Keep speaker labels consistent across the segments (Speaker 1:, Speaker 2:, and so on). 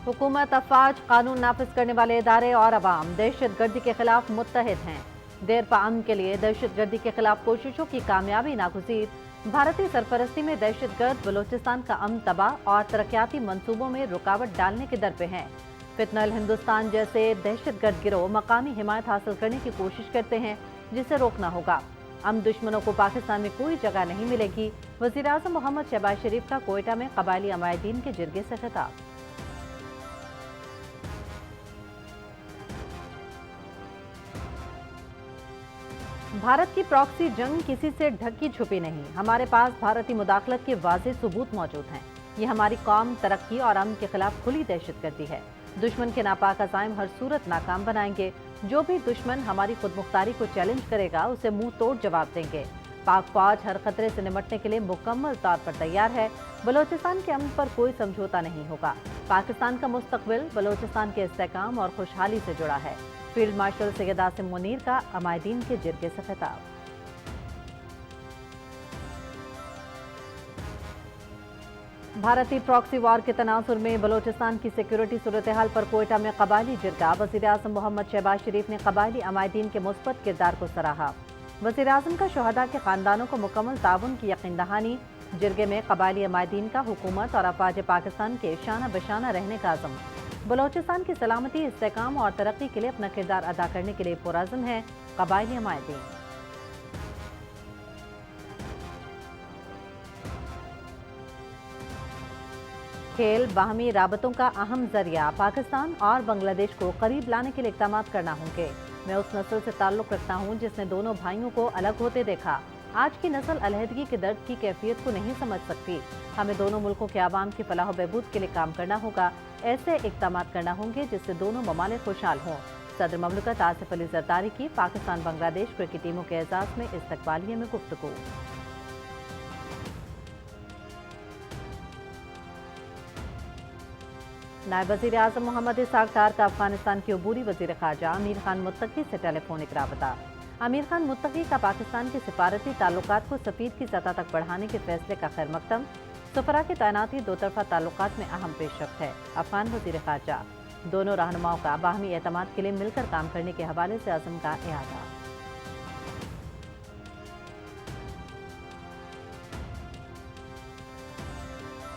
Speaker 1: हुकूमत, अफवाज, कानून नाफिज करने वाले इदारे और अवाम दहशत गर्दी के खिलाफ मुत्तहिद हैं। देर पा अमन के लिए दहशत गर्दी के खिलाफ कोशिशों की कामयाबी नागुज़ीर। भारतीय सरपरस्ती में दहशत गर्द बलोचिस्तान का अमन तबाह और तरक्याती मंसूबों में रुकावट डालने के दर पे हैं। फितनल हिंदुस्तान जैसे दहशत गर्द गिरोह मकामी हिमायत हासिल करने की कोशिश करते हैं, जिसे रोकना होगा। हम दुश्मनों को पाकिस्तान में कोई जगह नहीं मिलेगी। वज़ीर आज़म मोहम्मद शहबाज शरीफ का कोयटा में कबायली अमायदीन के जिरगे से खिताब। भारत की प्रॉक्सी जंग किसी से ढकी छुपी नहीं। हमारे पास भारतीय मुदाखलत के वाज़ेह सबूत मौजूद हैं। ये हमारी कौम, तरक्की और अमन के खिलाफ खुली दहशतगर्दी है। दुश्मन के नापाक अज़ाइम हर सूरत नाकाम बनाएंगे। जो भी दुश्मन हमारी खुदमुख्तारी को चैलेंज करेगा, उसे मुंह तोड़ जवाब देंगे। पाक फौज हर खतरे से निपटने के लिए मुकम्मल तौर पर तैयार है। बलोचिस्तान के अमन पर कोई समझौता नहीं होगा। पाकिस्तान का मुस्तकबिल बलोचिस्तान के इस्तेहकाम और खुशहाली से जुड़ा है। फील्ड मार्शल सैयद आसिम मुनीर का अमायदीन के जिरगे से खिताब। भारतीय प्रॉक्सी वॉर के तनासुर में बलोचिस्तान की सिक्योरिटी सूरत हाल पर कोयटा में कबायली जिरगा। वज़ीर आज़म मोहम्मद शहबाज शरीफ ने कबायली अमायदीन के मुस्बत किरदार को सराहा। वज़ीर आज़म का शहदा के खानदानों को मुकम्मल ताउन की यकीन दहानी। जिरगे में कबायली अमायदीन का हुकूमत और अफवाज पाकिस्तान के शाना बशाना रहने का अज़म। बलोचिस्तान की सलामती, इस्तेहकाम और तरक्की के लिए अपना किरदार अदा करने के लिए पुरअज़्म है कबायली अमायदीन। खेल बाहमी राबतों का अहम जरिया। पाकिस्तान और बांग्लादेश को करीब लाने के लिए इक़दाम करना होंगे। मैं उस नस्ल से ताल्लुक़ रखता हूँ जिसने दोनों भाइयों को अलग होते देखा। आज की नस्ल अलहदगी के दर्द की कैफियत को नहीं समझ सकती। हमें दोनों मुल्कों के आवाम की फलाह व बहबूद के लिए काम करना होगा। ऐसे इक़दाम करना होंगे जिससे दोनों ममालिक खुशहाल हों। सदर ममलकत आसिफ अली जरदारी की पाकिस्तान बांग्लादेश क्रिकेट टीमों के एजाज़ में इस्तकबालिये में गुफ्तगू। नायब वज़ीर आज़म मोहम्मद इसहाक़ डार का अफगानिस्तान के अबूरी वज़ीर ख़ारजा आमिर खान मुत्तकी से टेलीफोनिक राबता। आमिर खान मुत्तकी का पाकिस्तान के सिफारती ताल्लुकात को सफ़ीर की सतह तक बढ़ाने के फैसले का खैर मकदम। सफ़रा की तैनाती दो तरफ़ा ताल्लुकात में अहम पेशरफ्त है। अफगान वज़ीर ख़ारजा दोनों रहनुमाओं का बाहमी एतमाद के लिए मिलकर काम करने के हवाले से अज़म का इआदा।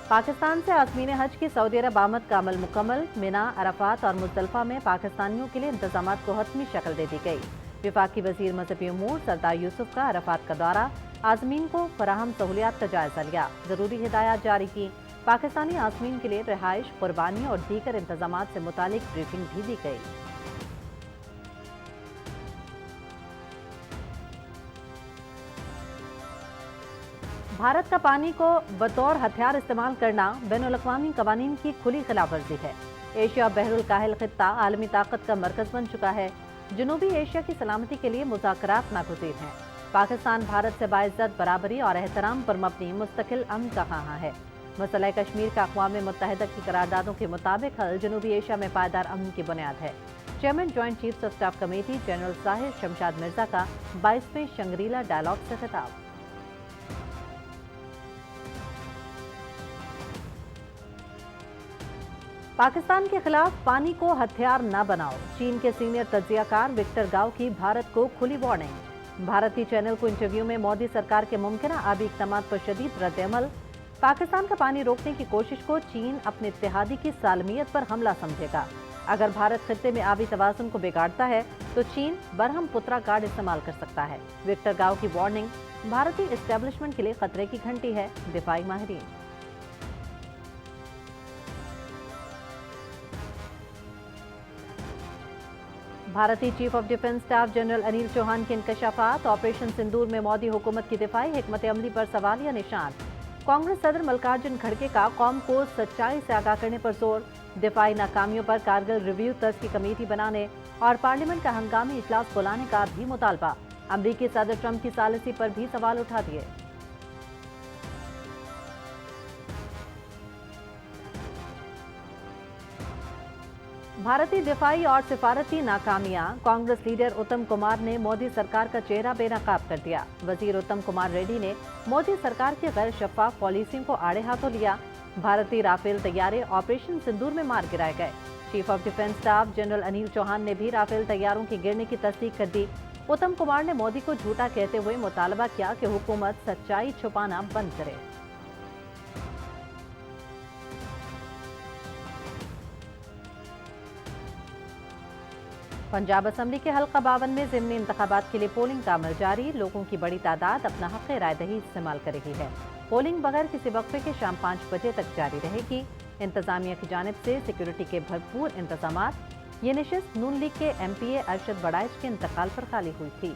Speaker 1: पाकिस्तान से आज़मीन हज की सऊदी अरब आमद का अमल मुकम्मल। मिना, अरफात और मुज़दलिफ़ा में पाकिस्तानियों के लिए इंतज़ामात को हतमी शक्ल दे दी गई। वफाकी वज़ीर मज़हबी उमूर सरदार यूसुफ का अरफात का दौरा। आज़मीन को फराहम सहूलियात का जायज़ा लिया। ज़रूरी हिदायत जारी की। पाकिस्तानी आज़मीन के लिए रिहाइश, कुर्बानी और दीगर इंतज़ामात से मुतालिक ब्रीफिंग भी दी गई। भारत का पानी को बतौर हथियार इस्तेमाल करना बैनुल-अक़वामी क़वानीन की खुली खिलाफ वर्जी है। एशिया बहरुल काहिल खित्ता आलमी ताकत का मरकज़ बन चुका है। जनूबी एशिया की सलामती के लिए मुज़ाकरात नागुज़ीर हैं। पाकिस्तान भारत से बाइज़्ज़त, बराबरी और एहतराम पर मबनी मुस्तकिल अमन का ख़्वाह है। मसला कश्मीर का अक़वाम मुत्तहिदा की करारदादों के मुताबिक हल जनूबी एशिया में पायदार अमन की बुनियाद है। Chairman joint chiefs of staff committee general Sahir Shamshad Mirza का 22वें शंग्रीला डायलॉग से खिताब। पाकिस्तान के खिलाफ पानी को हथियार न बनाओ। चीन के सीनियर तज्जियाकार विक्टर गाओ की भारत को खुली वार्निंग। भारतीय चैनल को इंटरव्यू में मोदी सरकार के मुमकिना आबी इक़दामात पर शदीद रद्द-ए-अमल। पाकिस्तान का पानी रोकने की कोशिश को चीन अपने इत्तेहादी की सालमियत पर हमला समझेगा। अगर भारत खित्ते में आबी तवाज़ुन को बिगाड़ता है तो चीन बरहम पुत्रा कार्ड इस्तेमाल कर सकता है। विक्टर गाओ की वार्निंग भारतीय एस्टेब्लिशमेंट के लिए खतरे की घंटी है। दिफाई माहिरीन। भारतीय chief of defence staff general Anil Chauhan के इंकशाफात। ऑपरेशन सिंदूर में मोदी हुकूमत की दिफाई हिकमत अमली पर सवालिया निशान। कांग्रेस सदर मल्लिकार्जुन खड़गे का कौम को सच्चाई से आगाह करने पर जोर। दिफाई नाकामियों पर कारगिल रिव्यू तर्ज की कमेटी बनाने और पार्लियामेंट का हंगामी इजलास बुलाने का भी मुतालबा। अमरीकी सदर ट्रंप की सालिसी पर भी सवाल उठा दिए। भारतीय दिफाई और सिफारती नाकामियां। कांग्रेस लीडर उत्तम कुमार ने मोदी सरकार का चेहरा बेनकाब कर दिया। वजीर उत्तम कुमार रेड्डी ने मोदी सरकार की गैर शफाफ पॉलिसियों को आड़े हाथों लिया। भारतीय राफेल तैयारे ऑपरेशन सिंदूर में मार गिराए गए। Chief of defence staff general Anil Chauhan ने भी राफेल तैयारों के गिरने की तस्दीक कर दी। उत्तम कुमार ने मोदी को झूठा कहते हुए मुतालबा किया कि हुकूमत सच्चाई छुपाना बंद करे। पंजाब असम्बली के हल्का 52 में ज़िमनी इंतखाबात के लिए पोलिंग का अमल जारी। लोगों की बड़ी तादाद अपना हक़ राय दही इस्तेमाल कर रही है। पोलिंग बगैर किसी वक्फे के शाम 5 बजे तक जारी रहेगी। इंतजामिया की जानिब से सिक्योरिटी के भरपूर इंतजामात। ये नशिस्त नून लीग के MPA अरशद बड़ाइच के इंतकाल पर खाली हुई थी।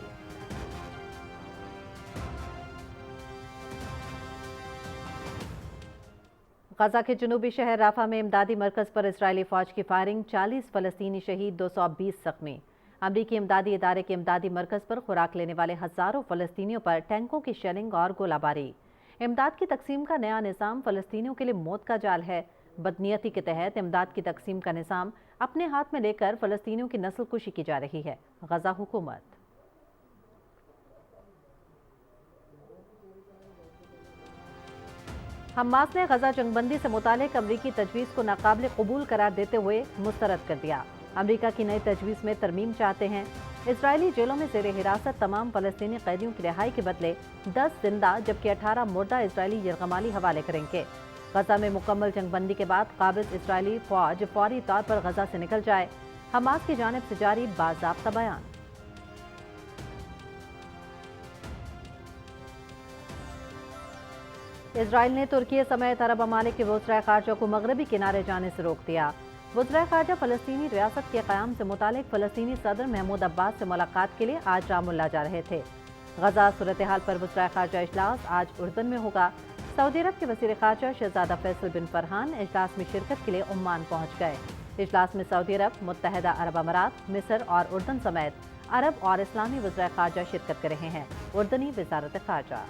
Speaker 1: गजा के जनूबी शहर राफा में इमदादी मरकज पर इजरायली फौज की फायरिंग, 40 फलस्तीनी शहीद, 220 जख्मी। अमरीकी इमदादी इदारे के इमदादी मरकज पर खुराक लेने वाले हजारों फलस्तीनियों पर टैंकों की शेलिंग और गोलाबारी। इमदाद की तकसीम का नया निज़ाम फलस्तीनियों के लिए मौत का जाल है। बदनीयती के तहत इमदाद की तकसीम का निज़ाम अपने हाथ में लेकर फलस्तीनियों की नस्ल कुशी की जा रही है। गजा हुकूमत। हमास ने गजा जंगबंदी से मुतालिक अमरीकी तजवीज़ को नाकाबिल कबूल करार देते हुए मुस्तरद कर दिया। अमरीका की नई तजवीज़ में तरमीम चाहते हैं। इजरायली जेलों में ज़ेर हिरासत तमाम फलस्तीनी कैदियों की रिहाई के बदले 10 जिंदा जबकि 18 मुर्दा इजरायली यरगमाली हवाले करेंगे। गजा में मुकम्मल जंगबंदी के बाद काबिज इजरायली फौज फौरी तौर पर गजा से निकल जाए। हमास की जानिब से जारी बाज़ाब्ता बयान। इजराइल ने तुर्की समेत अरब ममालिक के वज़ीर ख़ारजा को मगरबी किनारे जाने से रोक दिया। वज़ीर ख़ारजा फ़लस्तीनी रियासत के क़याम से मुतालिक फ़लस्तीनी सदर महमूद अब्बास से मुलाकात के लिए आज रामुल्ला जा रहे थे। गजा सूरत हाल पर वज़ीर ख़ारजा इजलास आज उर्दन में होगा। सऊदी अरब के वज़ीर ख़ारजा शहज़ादा फैसल बिन फरहान इजलास में शिरकत के लिए ओमान पहुँच गए। इजलास में सऊदी अरब, मुत्तहदा अरब अमारात, मिस्र और उर्दन समेत अरब और इस्लामी वज़ीर ख़ारजा शिरकत कर रहे हैं। उर्दनी वज़ारत ख़ारजा।